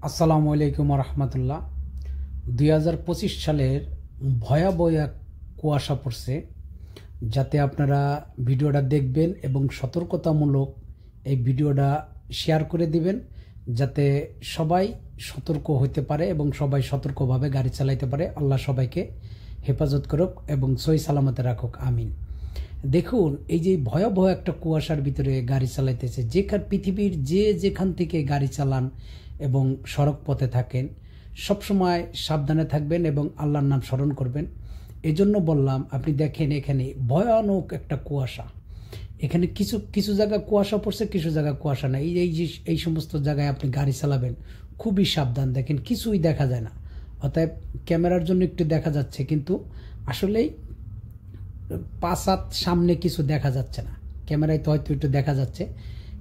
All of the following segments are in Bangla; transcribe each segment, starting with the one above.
আসসালামু আলাইকুম রহমতুল্লাহ। 2025 সালের ভয়াবহ এক কুয়াশা পড়ছে, যাতে আপনারা ভিডিওটা দেখবেন এবং সতর্কতামূলক এই ভিডিওটা শেয়ার করে দিবেন, যাতে সবাই সতর্ক হতে পারে এবং সবাই সতর্কভাবে গাড়ি চালাইতে পারে। আল্লাহ সবাইকে হেফাজত করুক এবং সহি সালামতে রাখুক, আমিন। দেখুন, এই যে ভয়াবহ একটা কুয়াশার ভিতরে গাড়ি চালাইতেছে, যেখানে পৃথিবীর যেখান থেকে গাড়ি চালান এবং সড়ক পথে থাকেন, সবসময় সাবধানে থাকবেন এবং আল্লাহর নাম স্মরণ করবেন। এজন্য বললাম, আপনি দেখেন এখানে ভয়ানক একটা কুয়াশা। এখানে কিছু কিছু জায়গায় কুয়াশা পড়ছে, কিছু জায়গায় কুয়াশা নাই। এই সমস্ত জায়গায় আপনি গাড়ি চালাবেন, খুবই সাবধান। দেখেন কিছুই দেখা যায় না, অতএব ক্যামেরার জন্য একটু দেখা যাচ্ছে, কিন্তু আসলেই 5 হাত সামনে কিছু দেখা যাচ্ছে না। ক্যামেরায় তো হয়তো একটু দেখা যাচ্ছে,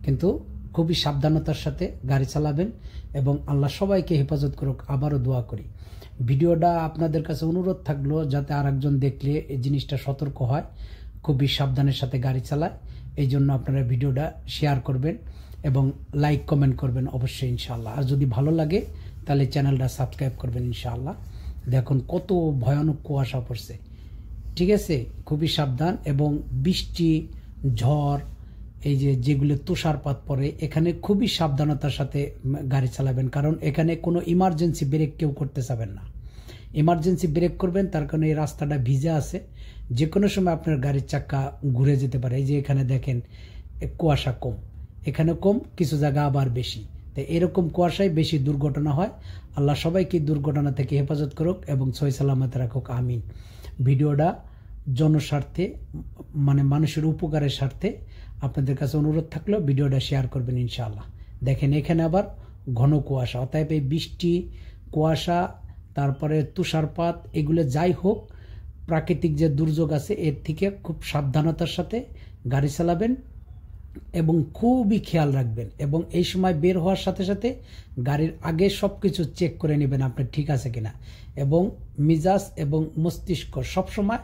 কিন্তু খুবই সাবধানতার সাথে গাড়ি চালাবেন এবং আল্লাহ সবাইকে হেফাজত করুক। আবারও দোয়া করি। ভিডিওটা আপনাদের কাছে অনুরোধ থাকলো, যাতে আরেকজন দেখলে এই জিনিসটা সতর্ক হয়, খুবই সাবধানের সাথে গাড়ি চালায়। এই জন্য আপনারা ভিডিওটা শেয়ার করবেন এবং লাইক কমেন্ট করবেন অবশ্যই, ইনশাআল্লাহ। আর যদি ভালো লাগে তাহলে চ্যানেলটা সাবস্ক্রাইব করবেন, ইনশাআল্লাহ। দেখুন কত ভয়ানক কুয়াশা পড়ছে, ঠিক আছে? খুবই সাবধান। এবং বৃষ্টি, ঝড়, এই যেগুলো তুষারপাত পড়ে, এখানে খুবই সাবধানতার সাথে গাড়ি চালাবেন, কারণ এখানে কোনো ইমার্জেন্সি ব্রেক কেউ করতে চাবেন না। ইমার্জেন্সি ব্রেক করবেন, তার কারণে এই রাস্তাটা ভিজে আছে, যে কোনো সময় আপনার গাড়ির চাক্কা ঘুরে যেতে পারে। এই যে এখানে দেখেন কুয়াশা কম, এখানে কম, কিছু জায়গা আবার বেশি। তো এরকম কুয়াশায় বেশি দুর্ঘটনা হয়। আল্লাহ সবাইকে দুর্ঘটনা থেকে হেফাজত করুক এবং সহি সালামত রাখুক, আমিন। ভিডিওটা জনস্বার্থে, মানে মানুষের উপকারের স্বার্থে আপনাদের কাছে অনুরোধ থাকলো, ভিডিওটা শেয়ার করবেন, ইনশাআল্লাহ। দেখেন এখানে আবার ঘন কুয়াশা, অতএব এই বৃষ্টি, কুয়াশা, তারপরে তুষারপাত, এগুলো যাই হোক, প্রাকৃতিক যে দুর্যোগ আছে, এর থেকে খুব সাবধানতার সাথে গাড়ি চালাবেন এবং খুবই খেয়াল রাখবেন। এবং এই সময় বের হওয়ার সাথে সাথে গাড়ির আগে সব কিছু চেক করে নেবেন আপনার ঠিক আছে কিনা, এবং মিজাজ এবং মস্তিষ্ক সবসময়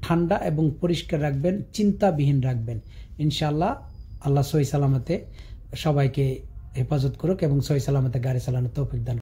ঠান্ডা এবং পরিষ্কার রাখবেন, চিন্তাবিহীন রাখবেন, ইনশাআল্লাহ। আল্লাহ সহি সালামতে সবাইকে হেফাজত করুক এবং সহি সালামতে গাড়ি চালানোর তৌফিক দান।